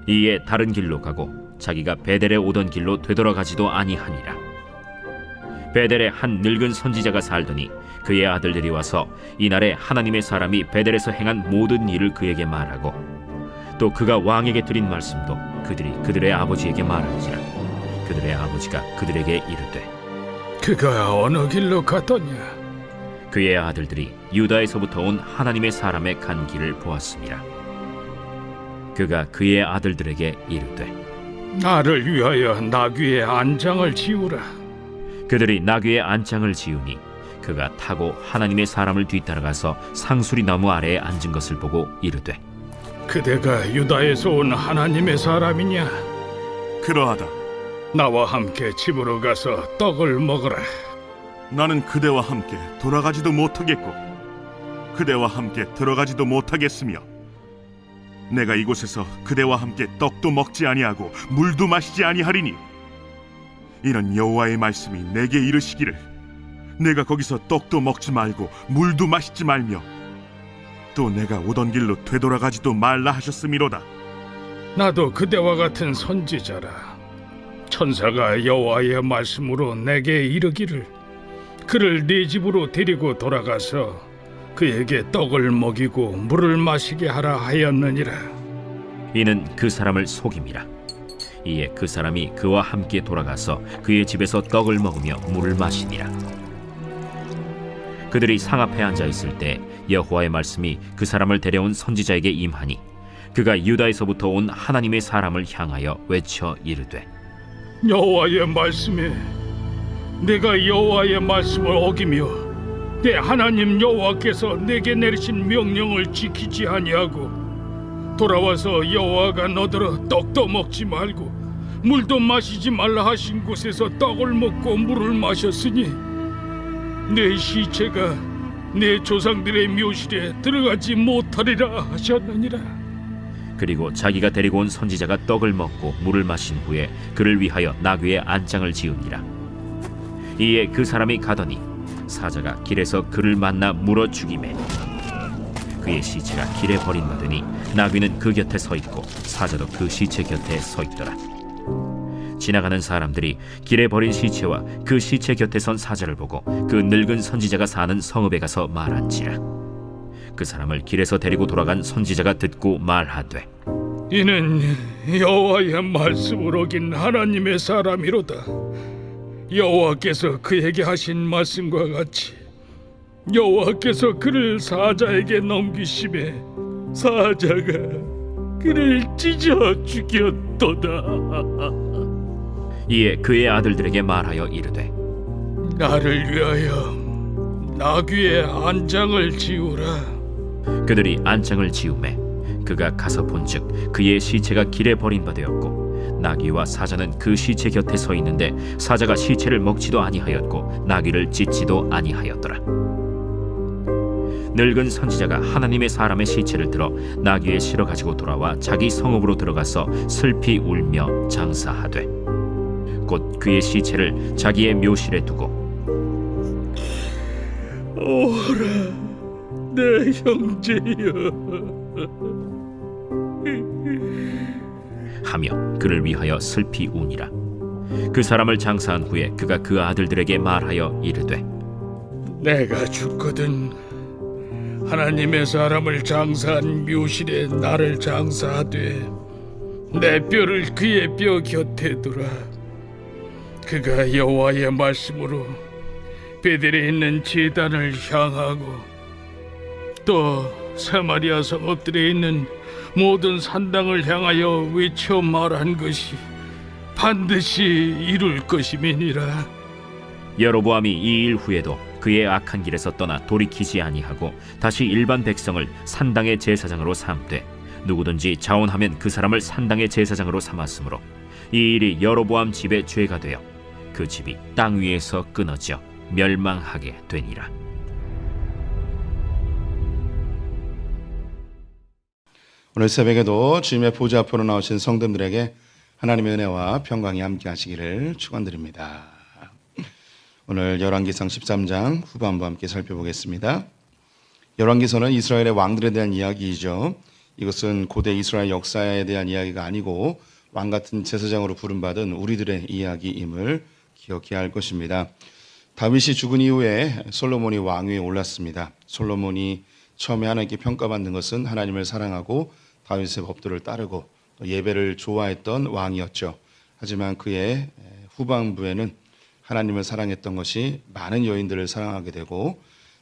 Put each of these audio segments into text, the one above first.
이에 다른 길로 가고 자기가 베델에 오던 길로 되돌아가지도 아니하니라. 베델에 한 늙은 선지자가 살더니 그의 아들들이 와서 이날에 하나님의 사람이 베델에서 행한 모든 일을 그에게 말하고 또 그가 왕에게 드린 말씀도 그들이 그들의 아버지에게 말한지라. 그들의 아버지가 그들에게 이르되 그가 어느 길로 갔더냐? 그의 아들들이 유다에서부터 온 하나님의 사람의 간 길을 보았습니다. 그가 그의 아들들에게 이르되 나를 위하여 나귀의 안장을 지우라. 그들이 나귀의 안장을 지우니 그가 타고 하나님의 사람을 뒤따라가서 상수리 나무 아래에 앉은 것을 보고 이르되 그대가 유다에서 온 하나님의 사람이냐? 그러하다. 나와 함께 집으로 가서 떡을 먹으라. 나는 그대와 함께 돌아가지도 못하겠고 그대와 함께 들어가지도 못하겠으며 내가 이곳에서 그대와 함께 떡도 먹지 아니하고 물도 마시지 아니하리니 이는 여호와의 말씀이 내게 이르시기를 내가 거기서 떡도 먹지 말고 물도 마시지 말며 또 내가 오던 길로 되돌아가지도 말라 하셨음이로다. 나도 그대와 같은 선지자라. 천사가 여호와의 말씀으로 내게 이르기를 그를 네 집으로 데리고 돌아가서 그에게 떡을 먹이고 물을 마시게 하라 하였느니라. 이는 그 사람을 속임이라. 이에 그 사람이 그와 함께 돌아가서 그의 집에서 떡을 먹으며 물을 마시니라. 그들이 상 앞에 앉아 있을 때 여호와의 말씀이 그 사람을 데려온 선지자에게 임하니 그가 유다에서부터 온 하나님의 사람을 향하여 외쳐 이르되 여호와의 말씀에 내가 여호와의 말씀을 어기며 내 하나님 여호와께서 내게 내리신 명령을 지키지 아니하고 돌아와서 여호와가 너더러 떡도 먹지 말고 물도 마시지 말라 하신 곳에서 떡을 먹고 물을 마셨으니 내 시체가 내 조상들의 묘실에 들어가지 못하리라 하셨느니라. 그리고 자기가 데리고 온 선지자가 떡을 먹고 물을 마신 후에 그를 위하여 나귀의 안장을 지으니라. 이에 그 사람이 가더니 사자가 길에서 그를 만나 물어 죽이매 그의 시체가 길에 버림받으니 나귀는 그 곁에 서 있고 사자도 그 시체 곁에 서 있더라. 지나가는 사람들이 길에 버린 시체와 그 시체 곁에 선 사자를 보고 그 늙은 선지자가 사는 성읍에 가서 말한지라. 그 사람을 길에서 데리고 돌아간 선지자가 듣고 말하되 이는 여호와의 말씀을 어긴 하나님의 사람이로다. 여호와께서 그에게 하신 말씀과 같이 여호와께서 그를 사자에게 넘기심에 사자가 그를 찢어 죽였도다. 이에 그의 아들들에게 말하여 이르되 나를 위하여 나귀의 안장을 지우라. 그들이 안장을 지우매 그가 가서 본즉 그의 시체가 길에 버림받았고 나귀와 사자는 그 시체 곁에 서 있는데 사자가 시체를 먹지도 아니하였고 나귀를 찢지도 아니하였더라. 늙은 선지자가 하나님의 사람의 시체를 들어 나귀에 실어 가지고 돌아와 자기 성읍으로 들어가서 슬피 울며 장사하되 곧 그의 시체를 자기의 묘실에 두고 오라 내 형제여 하며 그를 위하여 슬피 우니라. 그 사람을 장사한 후에 그가 그 아들들에게 말하여 이르되 내가 죽거든 하나님의 사람을 장사한 묘실에 나를 장사하되 내 뼈를 그의 뼈 곁에 두라. 그가 여호와의 말씀으로 베델에 있는 제단을 향하고 또 사마리아 성읍들에 있는 모든 산당을 향하여 외쳐 말한 것이 반드시 이룰 것임이니라. 여로보암이 이 일 후에도 그의 악한 길에서 떠나 돌이키지 아니하고 다시 일반 백성을 산당의 제사장으로 삼되 누구든지 자원하면 그 사람을 산당의 제사장으로 삼았으므로 이 일이 여로보암 집의 죄가 되어 그 집이 땅 위에서 끊어져 멸망하게 되니라. 오늘 새벽에도 주님의 보좌 앞으로 나오신 성도들에게 하나님의 은혜와 평강이 함께 하시기를 축원드립니다. 오늘 열왕기상 13장 후반부 함께 살펴보겠습니다. 열왕기서는 이스라엘의 왕들에 대한 이야기이죠. 이것은 고대 이스라엘 역사에 대한 이야기가 아니고 왕 같은 제사장으로 부름받은 우리들의 이야기임을 기억해야 할 것입니다. 다윗이 죽은 이후에 솔로몬이 왕위에 올랐습니다. 솔로몬이 처음에 하나님께 평가받는 것은 하나님을 사랑하고 다윗의 법도를 따르고 또 예배를 좋아했던 왕이었죠. 하지만 그의 후반부에는 하나님을 사랑했던 것이 많은 여인들을 사랑하게 되고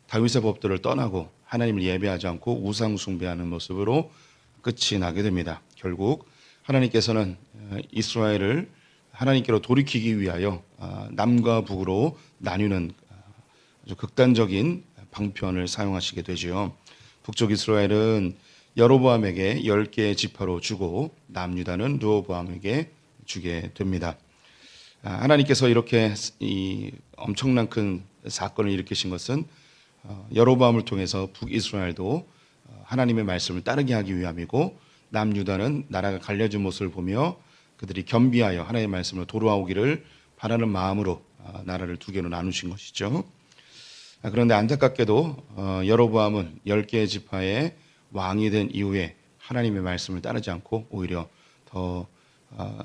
다윗의 법도를 떠나고 하나님을 예배하지 않고 우상 숭배하는 모습으로 끝이 나게 됩니다. 결국 하나님께서는 이스라엘을 하나님께로 돌이키기 위하여 남과 북으로 나뉘는 아주 극단적인 방편을 사용하시게 되지요. 북쪽 이스라엘은 여로보암에게 10개의 지파로 주고 남유다는 르호보암에게 주게 됩니다. 하나님께서 이렇게 이 엄청난 큰 사건을 일으키신 것은 여로보암을 통해서 북이스라엘도 하나님의 말씀을 따르게 하기 위함이고 남유다는 나라가 갈려진 모습을 보며 그들이 겸비하여 하나님의 말씀으로 돌아오기를 바라는 마음으로 나라를 두 개로 나누신 것이죠. 그런데 안타깝게도 여로보암은 10개의 지파의 왕이 된 이후에 하나님의 말씀을 따르지 않고 오히려 더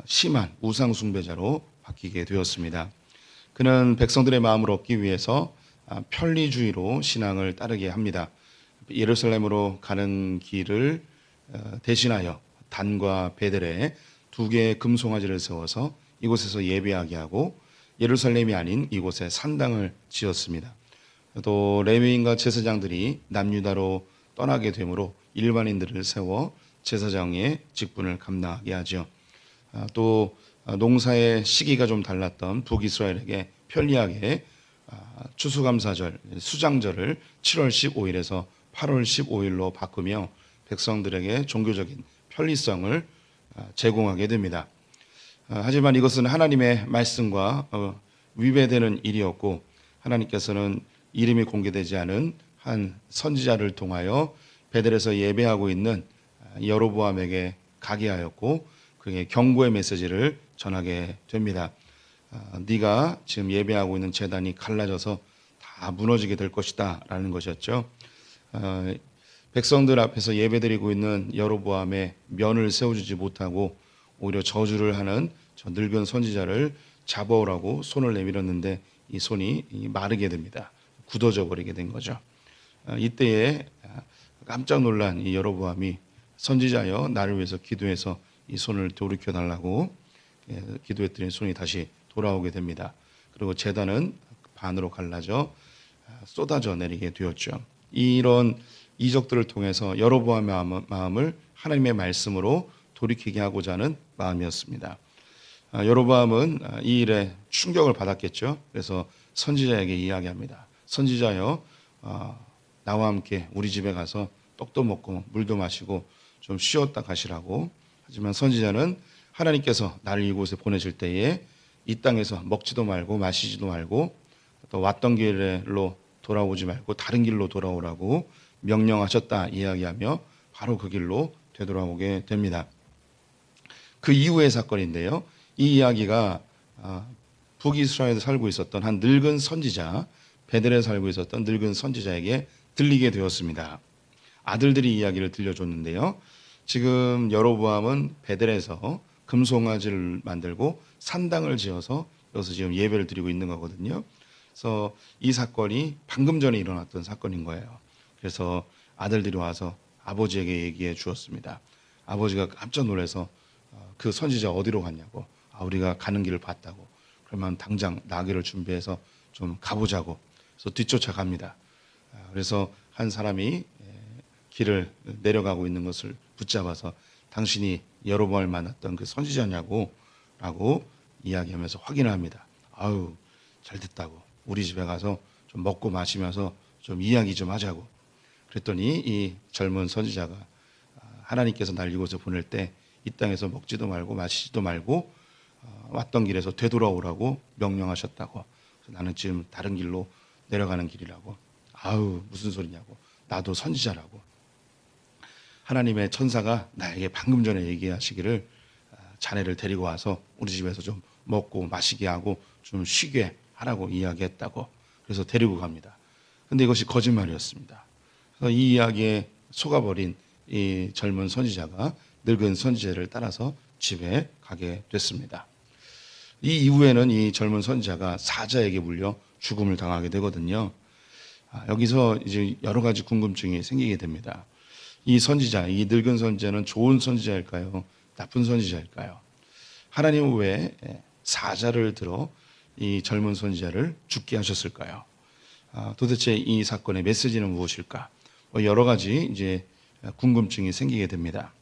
심한 우상 숭배자로 바뀌게 되었습니다. 그는 백성들의 마음을 얻기 위해서 편리주의로 신앙을 따르게 합니다. 예루살렘으로 가는 길을 대신하여 단과 베델에 2개의 금송아지를 세워서 이곳에서 예배하게 하고 예루살렘이 아닌 이곳에 산당을 지었습니다. 또 레위인과 제사장들이 남유다로 떠나게 되므로 일반인들을 세워 제사장의 직분을 감당하게 하죠. 또 농사의 시기가 좀 달랐던 북이스라엘에게 편리하게 추수감사절, 수장절을 7월 15일에서 8월 15일로 바꾸며 백성들에게 종교적인 편리성을 제공하게 됩니다. 하지만 이것은 하나님의 말씀과 위배되는 일이었고 하나님께서는 이름이 공개되지 않은 한 선지자를 통하여 베델에서 예배하고 있는 여로보암에게 가게 하였고 그에게 경고의 메시지를 전하게 됩니다. 네가 지금 예배하고 있는 제단이 갈라져서 다 무너지게 될 것이다 라는 것이었죠. 백성들 앞에서 예배드리고 있는 여로보암의 면을 세워주지 못하고 오히려 저주를 하는 저 늙은 선지자를 잡아오라고 손을 내밀었는데 이 손이 마르게 됩니다. 굳어져 버리게 된 거죠. 이때에 깜짝 놀란 이 여로보암이 선지자여 나를 위해서 기도해서 이 손을 돌이켜 달라고 기도했더니 손이 다시 돌아오게 됩니다. 그리고 제단은 반으로 갈라져 쏟아져 내리게 되었죠. 이런 이적들을 통해서 여로보암의 마음을 하나님의 말씀으로 돌이키게 하고자 하는 마음이었습니다. 여로보암은 이 일에 충격을 받았겠죠. 그래서 선지자에게 이야기합니다. 선지자여 나와 함께 우리 집에 가서 떡도 먹고 물도 마시고 좀 쉬었다 가시라고. 하지만 선지자는 하나님께서 나를 이곳에 보내실 때에 이 땅에서 먹지도 말고 마시지도 말고 또 왔던 길로 돌아오지 말고 다른 길로 돌아오라고 명령하셨다 이야기하며 바로 그 길로 되돌아오게 됩니다. 그 이후의 사건인데요. 이 이야기가 북이스라엘에 살고 있었던 한 늙은 선지자, 베델에 살고 있었던 늙은 선지자에게 들리게 되었습니다. 아들들이 이야기를 들려줬는데요. 지금 여로보암은 베델에서 금송아지를 만들고 산당을 지어서 여기서 지금 예배를 드리고 있는 거거든요. 그래서 이 사건이 방금 전에 일어났던 사건인 거예요. 그래서 아들들이 와서 아버지에게 얘기해 주었습니다. 아버지가 깜짝 놀라서 그 선지자 어디로 갔냐고. 우리가 가는 길을 봤다고. 그러면 당장 나귀를 준비해서 좀 가보자고. 그래서 뒤쫓아갑니다. 그래서 한 사람이 길을 내려가고 있는 것을 붙잡아서 당신이 여로보암을 만났던 그 선지자냐고 라고 이야기하면서 확인을 합니다. 아유 잘 됐다고. 우리 집에 가서 좀 먹고 마시면서 좀 이야기 좀 하자고. 그랬더니 이 젊은 선지자가 하나님께서 날 이곳에 보낼 때 이 땅에서 먹지도 말고 마시지도 말고 왔던 길에서 되돌아오라고 명령하셨다고. 그래서 나는 지금 다른 길로 내려가는 길이라고. 아우 무슨 소리냐고. 나도 선지자라고. 하나님의 천사가 나에게 방금 전에 얘기하시기를 자네를 데리고 와서 우리 집에서 좀 먹고 마시게 하고 좀 쉬게 하라고 이야기했다고. 그래서 데리고 갑니다. 근데 이것이 거짓말이었습니다. 그래서 이 이야기에 속아버린 이 젊은 선지자가 늙은 선지자를 따라서 집에 가게 됐습니다. 이 이후에는 이 젊은 선지자가 사자에게 물려 죽음을 당하게 되거든요. 여기서 이제 여러 가지 궁금증이 생기게 됩니다. 이 선지자, 이 늙은 선지자는 좋은 선지자일까요? 나쁜 선지자일까요? 하나님은 왜 사자를 들어 이 젊은 선지자를 죽게 하셨을까요? 도대체 이 사건의 메시지는 무엇일까? 여러 가지 이제 궁금증이 생기게 됩니다.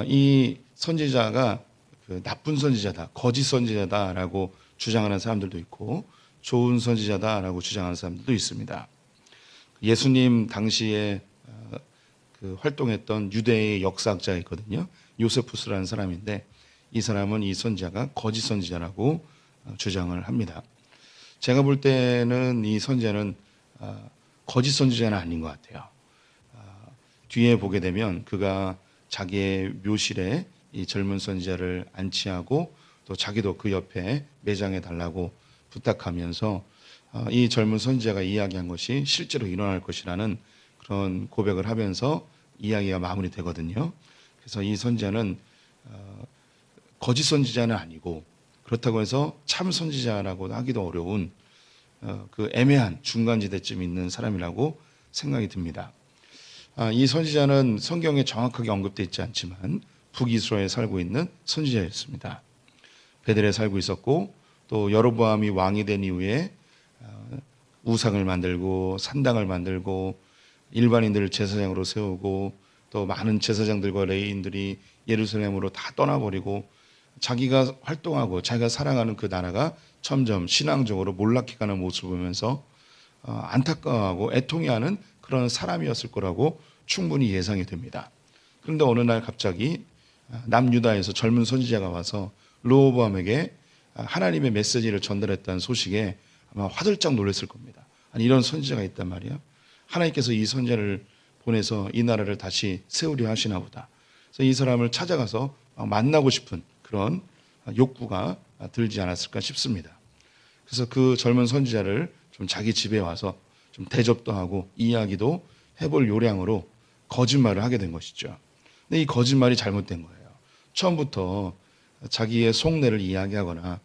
이 선지자가 그 나쁜 선지자다, 거짓 선지자다라고 주장하는 사람들도 있고 좋은 선지자다라고 주장하는 사람들도 있습니다. 예수님 당시에 그 활동했던 유대의 역사학자가 있거든요. 요세푸스라는 사람인데 이 사람은 이 선지자가 거짓 선지자라고 주장을 합니다. 제가 볼 때는 이 선지자는 거짓 선지자는 아닌 것 같아요. 뒤에 보게 되면 그가 자기의 묘실에 이 젊은 선지자를 안치하고 또 자기도 그 옆에 매장해 달라고 부탁하면서 이 젊은 선지자가 이야기한 것이 실제로 일어날 것이라는 그런 고백을 하면서 이야기가 마무리되거든요. 그래서 이 선지자는 거짓 선지자는 아니고 그렇다고 해서 참 선지자라고 하기도 어려운 그 애매한 중간지대쯤 있는 사람이라고 생각이 듭니다. 이 선지자는 성경에 정확하게 언급되어 있지 않지만 북이스라엘에 살고 있는 선지자였습니다. 베델에 살고 있었고 또 여로보암이 왕이 된 이후에 우상을 만들고 산당을 만들고 일반인들을 제사장으로 세우고 또 많은 제사장들과 레위인들이 예루살렘으로 다 떠나버리고 자기가 활동하고 자기가 살아가는 그 나라가 점점 신앙적으로 몰락해가는 모습을 보면서 안타까워하고 애통해하는 그런 사람이었을 거라고 충분히 예상이 됩니다. 그런데 어느 날 갑자기 남유다에서 젊은 선지자가 와서 르호보암에게 하나님의 메시지를 전달했다는 소식에 아마 화들짝 놀랐을 겁니다. 아니 이런 선지자가 있단 말이야. 하나님께서 이 선지자를 보내서 이 나라를 다시 세우려 하시나 보다. 그래서 이 사람을 찾아가서 만나고 싶은 그런 욕구가 들지 않았을까 싶습니다. 그래서 그 젊은 선지자를 좀 자기 집에 와서 좀 대접도 하고 이야기도 해볼 요량으로 거짓말을 하게 된 것이죠. 근데 이 거짓말이 잘못된 거예요. 처음부터 자기의 속내를 이야기하거나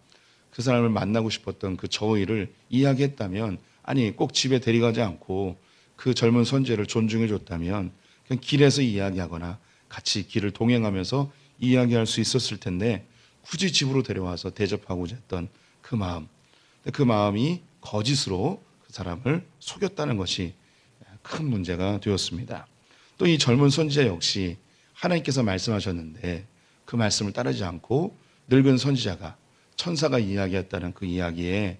그 사람을 만나고 싶었던 그 저의를 이야기했다면 아니 꼭 집에 데려가지 않고 그 젊은 선지자를 존중해 줬다면 그냥 길에서 이야기하거나 같이 길을 동행하면서 이야기할 수 있었을 텐데 굳이 집으로 데려와서 대접하고자 했던 그 마음, 그 마음이 거짓으로 그 사람을 속였다는 것이 큰 문제가 되었습니다. 또 이 젊은 선지자 역시 하나님께서 말씀하셨는데 그 말씀을 따르지 않고 늙은 선지자가 천사가 이야기했다는 그 이야기에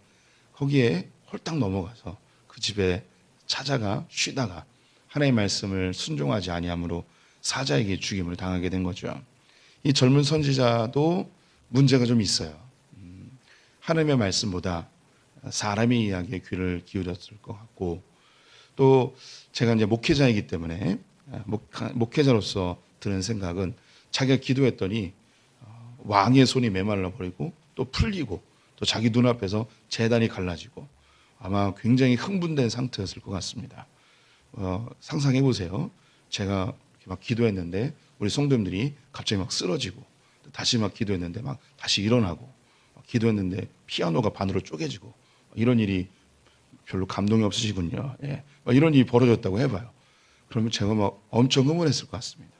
거기에 홀딱 넘어가서 그 집에 찾아가 쉬다가 하나님의 말씀을 순종하지 아니함으로 사자에게 죽임을 당하게 된 거죠. 이 젊은 선지자도 문제가 좀 있어요. 하나님의 말씀보다 사람의 이야기에 귀를 기울였을 것 같고 또 제가 이제 목회자이기 때문에 목회자로서 드는 생각은 자기가 기도했더니 왕의 손이 메말라 버리고 또 풀리고 또 자기 눈앞에서 제단이 갈라지고 아마 굉장히 흥분된 상태였을 것 같습니다. 상상해 보세요. 제가 막 기도했는데 우리 성도님들이 갑자기 막 쓰러지고 다시 막 기도했는데 막 다시 일어나고 기도했는데 피아노가 반으로 쪼개지고 이런 일이 별로 감동이 없으시군요. 예. 이런 일이 벌어졌다고 해봐요. 그러면 제가 막 엄청 흥분했을 것 같습니다.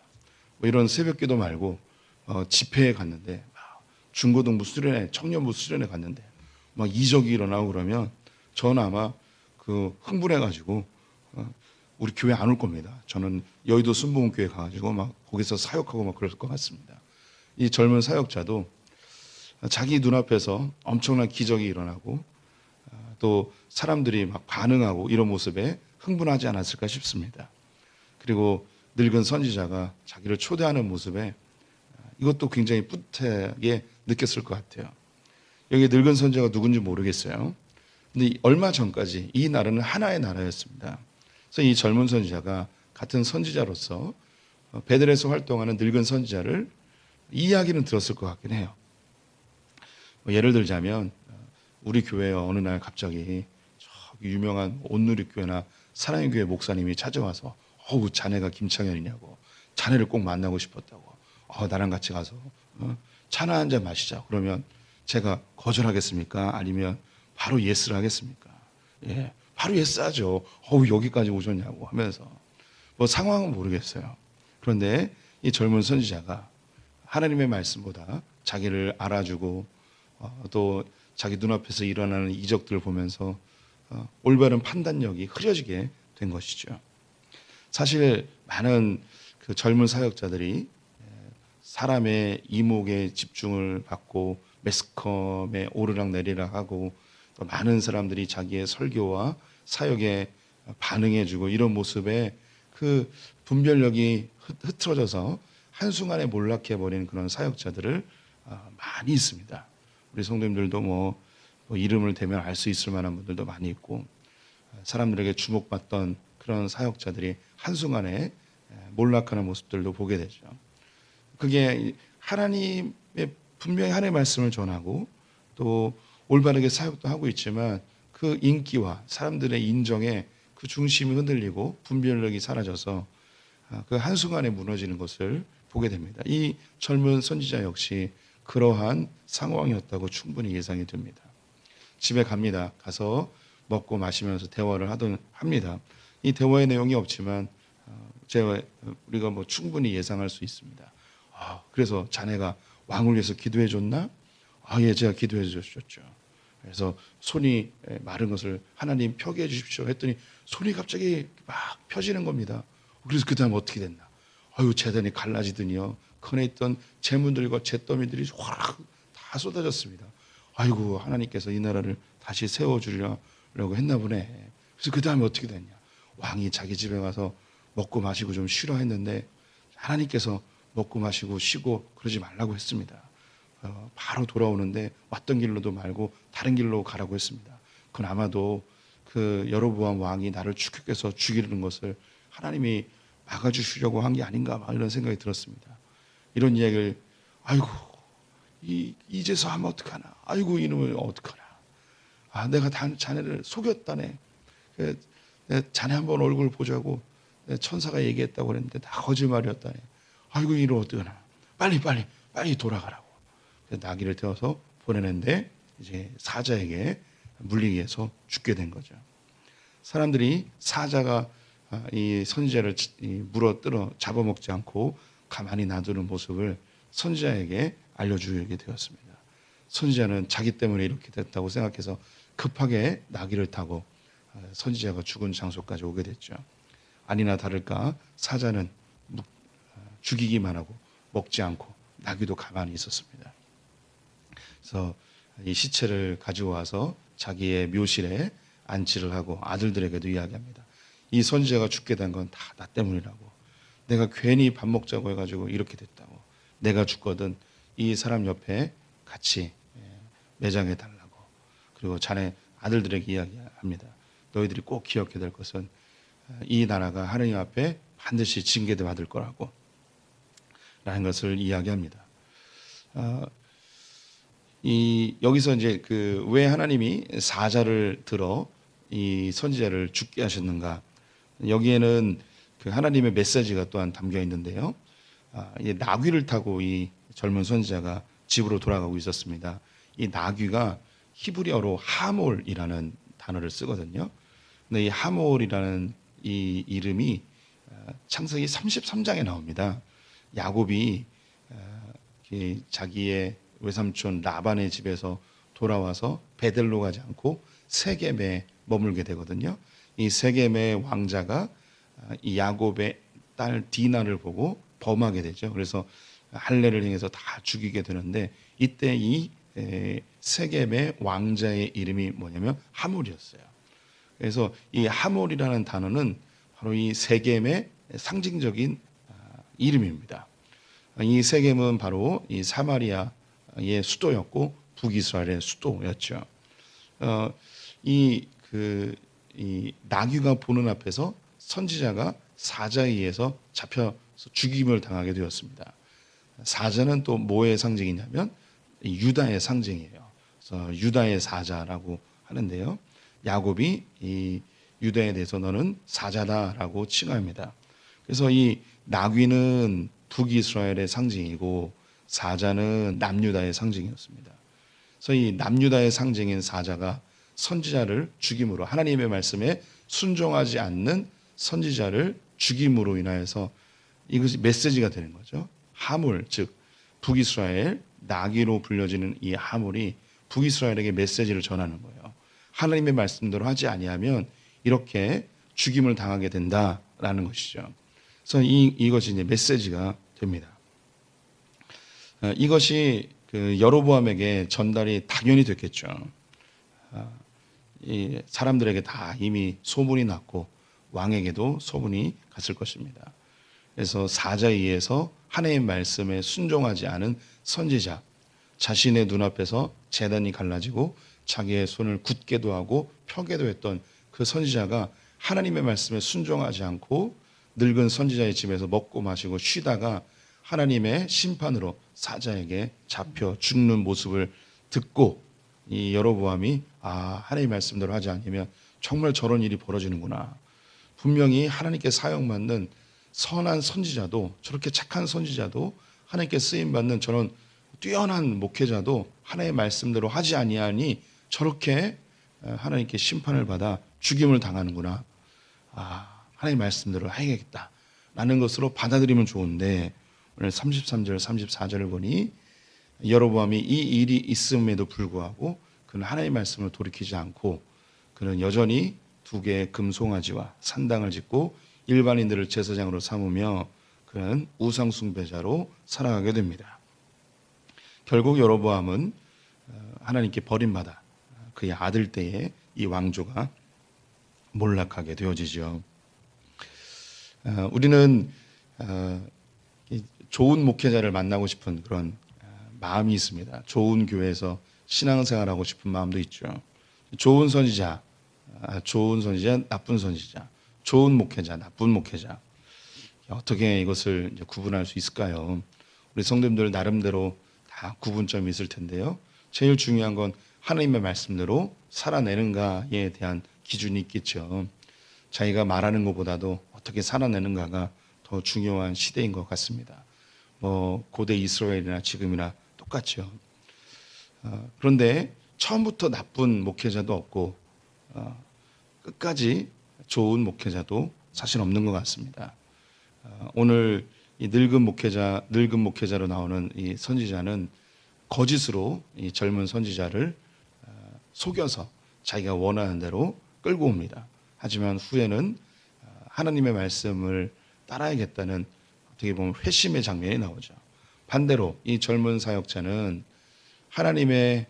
이런 새벽기도 말고 집회에 갔는데 중고등부 수련회, 청년부 수련회 갔는데 막 이적이 일어나고 그러면 저는 아마 그 흥분해가지고 우리 교회 안 올 겁니다. 저는 여의도 순복음교회 가가지고 막 거기서 사역하고 막 그럴 것 같습니다. 이 젊은 사역자도 자기 눈앞에서 엄청난 기적이 일어나고 또 사람들이 막 반응하고 이런 모습에 흥분하지 않았을까 싶습니다. 그리고 늙은 선지자가 자기를 초대하는 모습에 이것도 굉장히 뿌듯하게 느꼈을 것 같아요. 여기 늙은 선지자가 누군지 모르겠어요. 근데 얼마 전까지 이 나라는 하나의 나라였습니다. 그래서 이 젊은 선지자가 같은 선지자로서 베델에서 활동하는 늙은 선지자를 이야기는 들었을 것 같긴 해요. 예를 들자면 우리 교회에 어느 날 갑자기 저기 유명한 온누리교회나 사랑의 교회 목사님이 찾아와서 어우 자네가 김창현이냐고 자네를 꼭 만나고 싶었다고. 나랑 같이 가서 차나 한 잔 마시자. 그러면 제가 거절하겠습니까? 아니면 바로 예스를 하겠습니까? 예, 바로 예스 하죠. 여기까지 오셨냐고 하면서. 뭐 상황은 모르겠어요. 그런데 이 젊은 선지자가 하나님의 말씀보다 자기를 알아주고 또 자기 눈앞에서 일어나는 이적들을 보면서 올바른 판단력이 흐려지게 된 것이죠. 사실 많은 그 젊은 사역자들이 사람의 이목에 집중을 받고 매스컴에 오르락 내리락 하고 또 많은 사람들이 자기의 설교와 사역에 반응해주고 이런 모습에 그 분별력이 흐트러져서 한순간에 몰락해버리는 그런 사역자들을 많이 있습니다. 우리 성도님들도 뭐 이름을 대면 알 수 있을 만한 분들도 많이 있고 사람들에게 주목받던 그런 사역자들이 한순간에 몰락하는 모습들도 보게 되죠. 그게 하나님의 분명히 하나님의 말씀을 전하고 또 올바르게 사역도 하고 있지만 그 인기와 사람들의 인정에 그 중심이 흔들리고 분별력이 사라져서 그 한순간에 무너지는 것을 보게 됩니다. 이 젊은 선지자 역시 그러한 상황이었다고 충분히 예상이 됩니다. 집에 갑니다. 가서 먹고 마시면서 대화를 합니다. 이 대화의 내용이 없지만 우리가 뭐 충분히 예상할 수 있습니다. 그래서 자네가 왕을 위해서 기도해 줬나? 예, 제가 기도해 주셨죠. 그래서 손이 마른 것을 하나님 펴게 해 주십시오 했더니 손이 갑자기 막 펴지는 겁니다. 그래서 그 다음 어떻게 됐나? 재단이 갈라지더니요. 큰에 있던 재문들과 잿더미들이 확 다 쏟아졌습니다. 아이고, 하나님께서 이 나라를 다시 세워주려고 했나 보네. 그래서 그 다음에 어떻게 됐냐? 왕이 자기 집에 가서 먹고 마시고 좀 쉬라 했는데 하나님께서 먹고 마시고 쉬고 그러지 말라고 했습니다. 바로 돌아오는데 왔던 길로도 말고 다른 길로 가라고 했습니다. 그건 아마도 그 여로보암 왕이 나를 축복해서 죽이려는 것을 하나님이 막아주시려고 한 게 아닌가 막 이런 생각이 들었습니다. 이런 이야기를 이제서 하면 어떡하나? 이놈을 어떡하나? 내가 자네를 속였다네. 자네 한번 얼굴 보자고 천사가 얘기했다고 그랬는데 다 거짓말이었다네. 이놈 어떡하나? 빨리 돌아가라고. 나귀를 태워서 보내는데 이제 사자에게 물리기 위해서 죽게 된 거죠. 사람들이 사자가 이 선지자를 물어뜯어 잡아먹지 않고 가만히 놔두는 모습을 선지자에게 알려주게 되었습니다. 선지자는 자기 때문에 이렇게 됐다고 생각해서 급하게 나귀를 타고 선지자가 죽은 장소까지 오게 됐죠. 아니나 다를까 사자는 죽이기만 하고 먹지 않고 나귀도 가만히 있었습니다. 그래서 이 시체를 가지고 와서 자기의 묘실에 안치를 하고 아들들에게도 이야기합니다. 이 선지자가 죽게 된 건 다 나 때문이라고. 내가 괜히 밥 먹자고 해가지고 이렇게 됐다고. 내가 죽거든 이 사람 옆에 같이 매장해 달라고. 그리고 자네 아들들에게 이야기합니다. 너희들이 꼭 기억해야 될 것은 이 나라가 하나님 앞에 반드시 징계를 받을 거라고 라는 것을 이야기합니다. 여기서 이제 왜 하나님이 사자를 들어 이 선지자를 죽게 하셨는가? 여기에는 그 하나님의 메시지가 또한 담겨 있는데요. 나귀를 타고 이 젊은 선지자가 집으로 돌아가고 있었습니다. 이 나귀가 히브리어로 하몰이라는 단어를 쓰거든요. 근데 이 하몰이라는 이 이름이 창세기 33장에 나옵니다. 야곱이 자기의 외삼촌 라반의 집에서 돌아와서 베델로 가지 않고 세겜에 머물게 되거든요. 이 세겜의 왕자가 이 야곱의 딸 디나를 보고 범하게 되죠. 그래서 할례를 행해서 다 죽이게 되는데 이때 이 세겜의 왕자의 이름이 뭐냐면 하몰이었어요. 그래서 이 하몰이라는 단어는 바로 이 세겜의 상징적인 이름입니다. 이 세겜은 바로 이 사마리아의 수도였고 북이스라엘의 수도였죠. 이 나귀가 보는 앞에서 선지자가 사자에 의해서 잡혀서 죽임을 당하게 되었습니다. 사자는 또 뭐의 상징이냐면 유다의 상징이에요. 그래서 유다의 사자라고 하는데요. 야곱이 이 유다에 대해서 너는 사자다라고 칭합니다. 그래서 이 나귀는 북이스라엘의 상징이고 사자는 남유다의 상징이었습니다. 그래서 이 남유다의 상징인 사자가 선지자를 죽임으로, 하나님의 말씀에 순종하지 않는 선지자를 죽임으로 인하여서 이것이 메시지가 되는 거죠. 하물, 즉 북이스라엘, 나귀로 불려지는 이 하물이 북이스라엘에게 메시지를 전하는 거예요. 하나님의 말씀대로 하지 아니하면 이렇게 죽임을 당하게 된다라는 것이죠. 그래서 이것이 이제 메시지가 됩니다. 이것이 그 여로보암에게 전달이 당연히 됐겠죠. 이 사람들에게 다 이미 소문이 났고 왕에게도 소문이 갔을 것입니다. 그래서 사자에 의해서 하나님의 말씀에 순종하지 않은 선지자, 자신의 눈앞에서 제단이 갈라지고 자기의 손을 굳게도 하고 펴게도 했던 그 선지자가 하나님의 말씀에 순종하지 않고 늙은 선지자의 집에서 먹고 마시고 쉬다가 하나님의 심판으로 사자에게 잡혀 죽는 모습을 듣고 이 여로보암이 하나님의 말씀대로 하지 않으면 정말 저런 일이 벌어지는구나. 분명히 하나님께 사용받는 선한 선지자도, 저렇게 착한 선지자도, 하나님께 쓰임받는 저런 뛰어난 목회자도 하나님의 말씀대로 하지 아니하니 저렇게 하나님께 심판을 받아 죽임을 당하는구나. 하나님의 말씀대로 해야겠다라는 것으로 받아들이면 좋은데, 오늘 33절 34절을 보니 여로보암이 이 일이 있음에도 불구하고 그는 하나님의 말씀을 돌이키지 않고 그는 여전히 2개의 금송아지와 산당을 짓고 일반인들을 제사장으로 삼으며 그는 우상 숭배자로 살아가게 됩니다. 결국 여로보암은 하나님께 버림받아 그의 아들 때에 이 왕조가 몰락하게 되어지죠. 우리는 좋은 목회자를 만나고 싶은 그런 마음이 있습니다. 좋은 교회에서 신앙생활하고 싶은 마음도 있죠. 좋은 선지자, 나쁜 선지자, 좋은 목회자, 나쁜 목회자. 어떻게 이것을 이제 구분할 수 있을까요? 우리 성도님들 나름대로 다 구분점이 있을 텐데요. 제일 중요한 건 하나님의 말씀대로 살아내는가에 대한 기준이 있겠죠. 자기가 말하는 것보다도 어떻게 살아내는가가 더 중요한 시대인 것 같습니다. 고대 이스라엘이나 지금이나 똑같죠. 그런데 처음부터 나쁜 목회자도 없고 끝까지 좋은 목회자도 사실 없는 것 같습니다. 오늘 이 늙은 목회자로 나오는 이 선지자는 거짓으로 이 젊은 선지자를 속여서 자기가 원하는 대로 끌고 옵니다. 하지만 후에는 하나님의 말씀을 따라야겠다는 어떻게 보면 회심의 장면이 나오죠. 반대로 이 젊은 사역자는 하나님의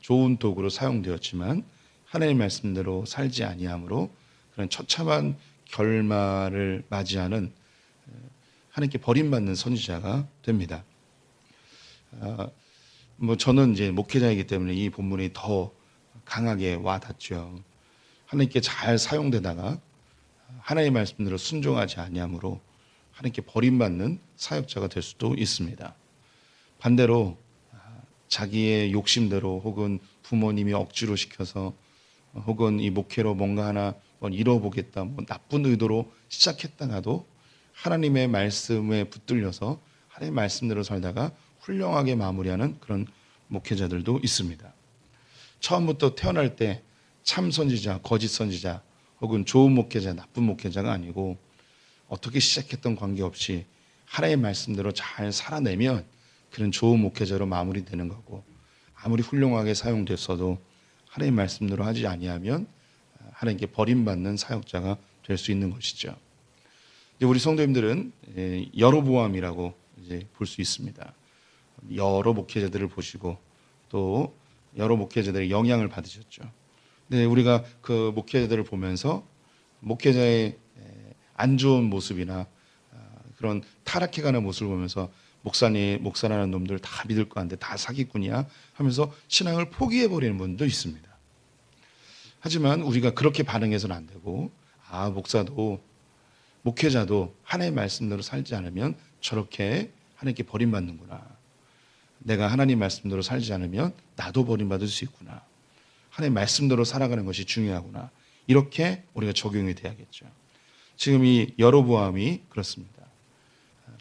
좋은 도구로 사용되었지만 하나님의 말씀대로 살지 아니함으로 그런 처참한 결말을 맞이하는 하나님께 버림받는 선지자가 됩니다. 저는 이제 목회자이기 때문에 이 본문이 더 강하게 와닿죠. 하나님께 잘 사용되다가 하나님의 말씀대로 순종하지 아니함으로 하나님께 버림받는 사역자가 될 수도 있습니다. 반대로 자기의 욕심대로 혹은 부모님이 억지로 시켜서 혹은 이 목회로 뭔가 하나 이뤄보겠다, 나쁜 의도로 시작했다가도 하나님의 말씀에 붙들려서 하나님의 말씀대로 살다가 훌륭하게 마무리하는 그런 목회자들도 있습니다. 처음부터 태어날 때 참 선지자, 거짓 선지자 혹은 좋은 목회자, 나쁜 목회자가 아니고 어떻게 시작했던 관계없이 하나님의 말씀대로 잘 살아내면 그런 좋은 목회자로 마무리되는 거고, 아무리 훌륭하게 사용됐어도 하나님의 말씀대로 하지 아니하면 하나님께 버림받는 사역자가 될 수 있는 것이죠. 우리 성도님들은 여로보암이라고 이제 볼 수 있습니다. 여러 목회자들을 보시고 또 여러 목회자들의 영향을 받으셨죠. 근데 우리가 그 목회자들을 보면서 목회자의 안 좋은 모습이나 그런 타락해가는 모습을 보면서 목사라는 놈들 다 믿을 거 아닌데 다 사기꾼이야 하면서 신앙을 포기해버리는 분도 있습니다. 하지만 우리가 그렇게 반응해서는 안 되고, 목회자도 하나님의 말씀대로 살지 않으면 저렇게 하나님께 버림받는구나. 내가 하나님 말씀대로 살지 않으면 나도 버림받을 수 있구나. 하나님 말씀대로 살아가는 것이 중요하구나. 이렇게 우리가 적용이 돼야겠죠. 지금 이 여로보암이 그렇습니다.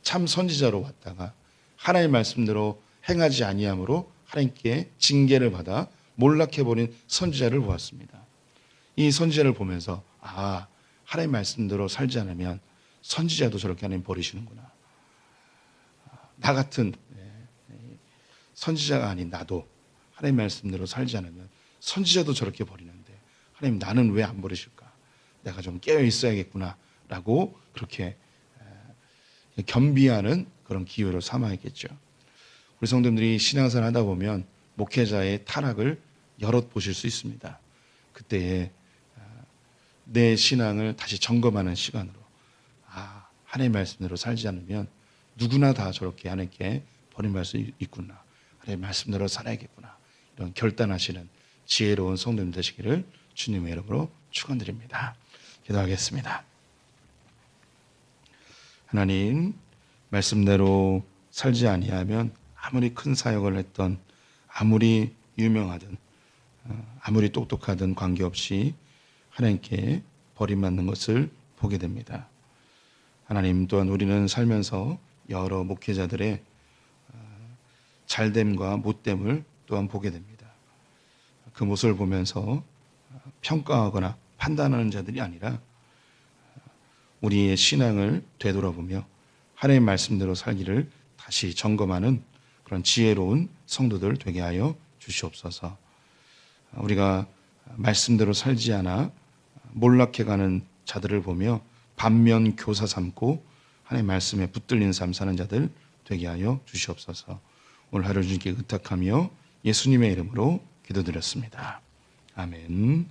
참 선지자로 왔다가 하나님의 말씀대로 행하지 아니함으로 하나님께 징계를 받아 몰락해 버린 선지자를 보았습니다. 이 선지자를 보면서 하나님의 말씀대로 살지 않으면 선지자도 저렇게 하나님 버리시는구나. 나 같은 선지자가 아닌 나도 하나님의 말씀대로 살지 않으면 선지자도 저렇게 버리는데 하나님 나는 왜 안 버리실까? 내가 좀 깨어 있어야겠구나 라고 그렇게 겸비하는 그런 기회로 삼아야겠죠. 우리 성도님들이 신앙생활 하다 보면 목회자의 타락을 여럿 보실 수 있습니다. 그때에 내 신앙을 다시 점검하는 시간으로 하나님의 말씀대로 살지 않으면 누구나 다 저렇게 하나님께 버림받을 수 있구나. 하나님의 말씀대로 살아야겠구나. 이런 결단하시는 지혜로운 성도님 되시기를 주님의 이름으로 축원드립니다. 기도하겠습니다. 하나님, 말씀대로 살지 아니하면 아무리 큰 사역을 했던, 아무리 유명하든, 아무리 똑똑하든 관계없이 하나님께 버림받는 것을 보게 됩니다. 하나님, 또한 우리는 살면서 여러 목회자들의 잘됨과 못됨을 또한 보게 됩니다. 그 모습을 보면서 평가하거나 판단하는 자들이 아니라 우리의 신앙을 되돌아보며 하나님의 말씀대로 살기를 다시 점검하는 그런 지혜로운 성도들 되게 하여 주시옵소서. 우리가 말씀대로 살지 않아 몰락해가는 자들을 보며 반면 교사 삼고 하나님의 말씀에 붙들린 삶 사는 자들 되게 하여 주시옵소서. 오늘 하루 주님께 의탁하며 예수님의 이름으로 기도드렸습니다. 아멘.